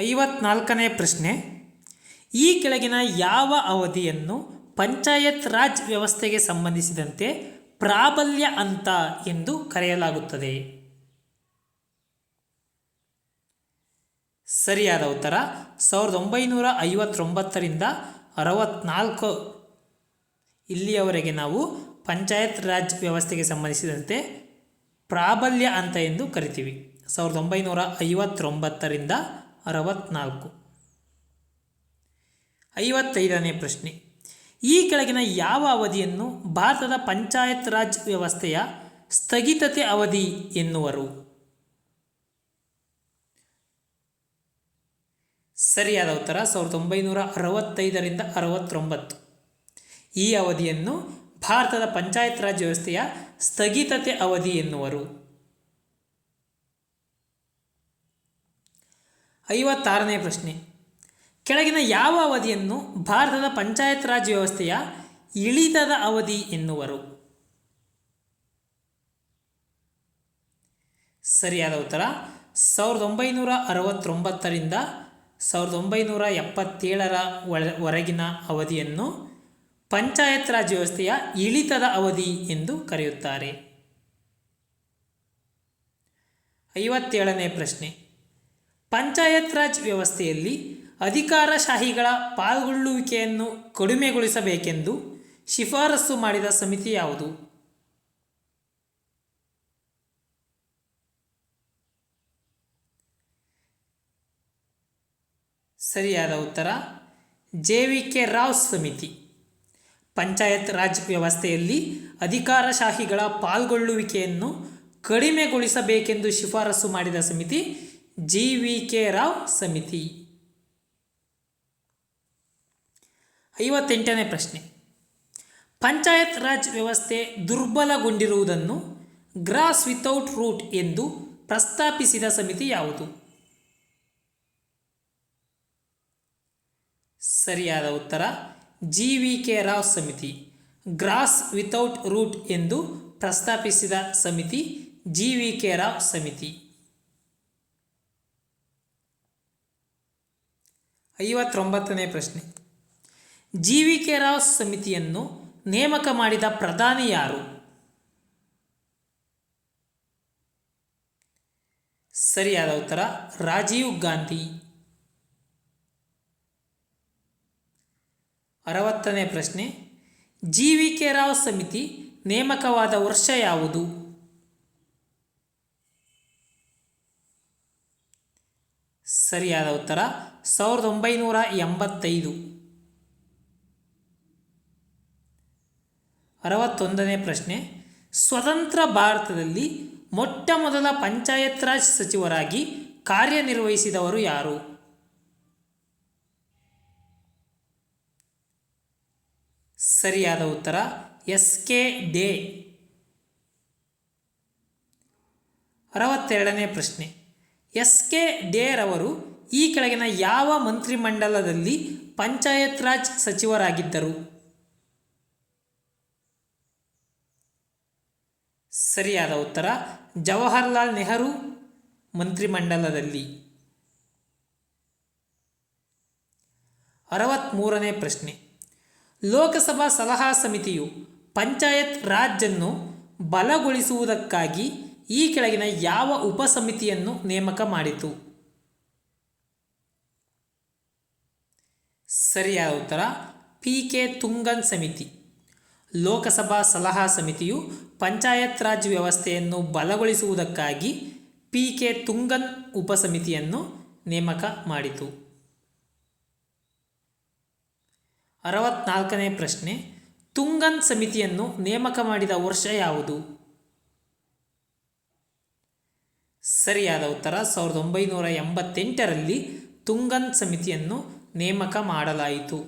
54ನೇ ಪ್ರಶ್ನೆ, ಈ ಕೆಳಗಿನ ಯಾವ ಅವಧಿಯನ್ನು ಪಂಚಾಯತ್ ರಾಜ್ ವ್ಯವಸ್ಥೆಗೆ ಸಂಬಂಧಿಸಿದಂತೆ ಪ್ರಾಬಲ್ಯ ಹಂತ ಎಂದು ಕರೆಯಲಾಗುತ್ತದೆ? ಸರಿಯಾದ ಉತ್ತರ 1959ರಿಂದ 64 ಇಲ್ಲಿಯವರೆಗೆ ನಾವು ಪಂಚಾಯತ್ ರಾಜ್ ವ್ಯವಸ್ಥೆಗೆ ಸಂಬಂಧಿಸಿದಂತೆ ಪ್ರಾಬಲ್ಯ ಹಂತ ಎಂದು ಕರಿತೀವಿ. 1959ರಿಂದ 64. 55ನೇ ಪ್ರಶ್ನೆ, ಈ ಕೆಳಗಿನ ಯಾವ ಅವಧಿಯನ್ನು ಭಾರತದ ಪಂಚಾಯತ್ ರಾಜ್ ವ್ಯವಸ್ಥೆಯ ಸ್ಥಗಿತತೆ ಅವಧಿ ಎನ್ನುವರು? ಸರಿಯಾದ ಉತ್ತರ 1965ರಿಂದ 69. ಈ ಅವಧಿಯನ್ನು ಭಾರತದ ಪಂಚಾಯತ್ ರಾಜ್ ವ್ಯವಸ್ಥೆಯ ಸ್ಥಗಿತತೆ ಅವಧಿ ಎನ್ನುವರು. 56ನೇ ಪ್ರಶ್ನೆ, ಕೆಳಗಿನ ಯಾವ ಅವಧಿಯನ್ನು ಭಾರತದ ಪಂಚಾಯತ್ ರಾಜ್ ವ್ಯವಸ್ಥೆಯ ಇಳಿತದ ಅವಧಿ ಎನ್ನುವರು? ಸರಿಯಾದ ಉತ್ತರ 1969ರಿಂದ 1977 ವರೆಗಿನ ಅವಧಿಯನ್ನು ಪಂಚಾಯತ್ ರಾಜ್ ವ್ಯವಸ್ಥೆಯ ಇಳಿತದ ಅವಧಿ ಎಂದು ಕರೆಯುತ್ತಾರೆ. 57ನೇ ಪ್ರಶ್ನೆ, ಪಂಚಾಯತ್ ರಾಜ್ ವ್ಯವಸ್ಥೆಯಲ್ಲಿ ಅಧಿಕಾರಶಾಹಿಗಳ ಪಾಲ್ಗೊಳ್ಳುವಿಕೆಯನ್ನು ಕಡಿಮೆಗೊಳಿಸಬೇಕೆಂದು ಶಿಫಾರಸು ಮಾಡಿದ ಸಮಿತಿ ಯಾವುದು? ಸರಿಯಾದ ಉತ್ತರ ಜೆ.ವಿ.ಕೆ. ರಾವ್ ಸಮಿತಿ. ಪಂಚಾಯತ್ ರಾಜ್ ವ್ಯವಸ್ಥೆಯಲ್ಲಿ ಅಧಿಕಾರಶಾಹಿಗಳ ಪಾಲ್ಗೊಳ್ಳುವಿಕೆಯನ್ನು ಕಡಿಮೆಗೊಳಿಸಬೇಕೆಂದು ಶಿಫಾರಸು ಮಾಡಿದ ಸಮಿತಿ ಜಿ.ವಿ.ಕೆ. ರಾವ್ ಸಮಿತಿ. 58ನೇ ಪ್ರಶ್ನೆ, ಪಂಚಾಯತ್ ರಾಜ್ ವ್ಯವಸ್ಥೆ ದುರ್ಬಲಗೊಂಡಿರುವುದನ್ನು ಗ್ರಾಸ್ ವಿತೌಟ್ ರೂಟ್ ಎಂದು ಪ್ರಸ್ತಾಪಿಸಿದ ಸಮಿತಿ ಯಾವುದು? ಸರಿಯಾದ ಉತ್ತರ ಜಿ.ವಿ.ಕೆ. ರಾವ್ ಸಮಿತಿ. ಗ್ರಾಸ್ ವಿತೌಟ್ ರೂಟ್ ಎಂದು ಪ್ರಸ್ತಾಪಿಸಿದ ಸಮಿತಿ ಜಿ.ವಿ.ಕೆ. ರಾವ್ ಸಮಿತಿ. 59ನೇ ಪ್ರಶ್ನೆ, ಜಿ.ವಿ.ಕೆ. ರಾವ್ ಸಮಿತಿಯನ್ನು ನೇಮಕ ಮಾಡಿದ ಪ್ರಧಾನಿ ಯಾರು? ಸರಿಯಾದ ಉತ್ತರ ರಾಜೀವ್ ಗಾಂಧಿ. 60ನೇ ಪ್ರಶ್ನೆ, ಜಿ.ವಿ.ಕೆ. ರಾವ್ ಸಮಿತಿ ನೇಮಕವಾದ ವರ್ಷ ಯಾವುದು? ಸರಿಯಾದ ಉತ್ತರ 1985. 61ನೇ ಪ್ರಶ್ನೆ, ಸ್ವತಂತ್ರ ಭಾರತದಲ್ಲಿ ಮೊಟ್ಟ ಮೊದಲ ಪಂಚಾಯತ್ ರಾಜ್ ಸಚಿವರಾಗಿ ಕಾರ್ಯನಿರ್ವಹಿಸಿದವರು ಯಾರು? ಸರಿಯಾದ ಉತ್ತರ ಎಸ್.ಕೆ. ಡೇ. 62ನೇ ಪ್ರಶ್ನೆ, ಎಸ್.ಕೆ. ಡೇ ರವರು ಈ ಕೆಳಗಿನ ಯಾವ ಮಂತ್ರಿಮಂಡಲದಲ್ಲಿ ಪಂಚಾಯತ್ ರಾಜ್ ಸಚಿವರಾಗಿದ್ದರು? ಸರಿಯಾದ ಉತ್ತರ ಜವಾಹರ್ಲಾಲ್ ನೆಹರು ಮಂತ್ರಿಮಂಡಲದಲ್ಲಿ. 63ನೇ ಪ್ರಶ್ನೆ, ಲೋಕಸಭಾ ಸಲಹಾ ಸಮಿತಿಯು ಪಂಚಾಯತ್ ರಾಜ್ ಅನ್ನು ಬಲಗೊಳಿಸುವುದಕ್ಕಾಗಿ ಈ ಕೆಳಗಿನ ಯಾವ ಉಪಸಮಿತಿಯನ್ನು ನೇಮಕ ಮಾಡಿತು? ಸರಿಯಾದ ಉತ್ತರ ಪಿ.ಕೆ. ತುಂಗನ್ ಸಮಿತಿ. ಲೋಕಸಭಾ ಸಲಹಾ ಸಮಿತಿಯು ಪಂಚಾಯತ್ ರಾಜ್ ವ್ಯವಸ್ಥೆಯನ್ನು ಬಲಗೊಳಿಸುವುದಕ್ಕಾಗಿ ಪಿ.ಕೆ. ತುಂಗನ್ ಉಪಸಮಿತಿಯನ್ನು ನೇಮಕ ಮಾಡಿತು. 64ನೇ ಪ್ರಶ್ನೆ, ತುಂಗನ್ ಸಮಿತಿಯನ್ನು ನೇಮಕ ಮಾಡಿದ ವರ್ಷ ಯಾವುದು? ಸರಿಯಾದ ಉತ್ತರ 1988ರಲ್ಲಿ ತುಂಗನ್ ಸಮಿತಿಯನ್ನು ನೇಮಕ ಮಾಡಲಾಯಿತು.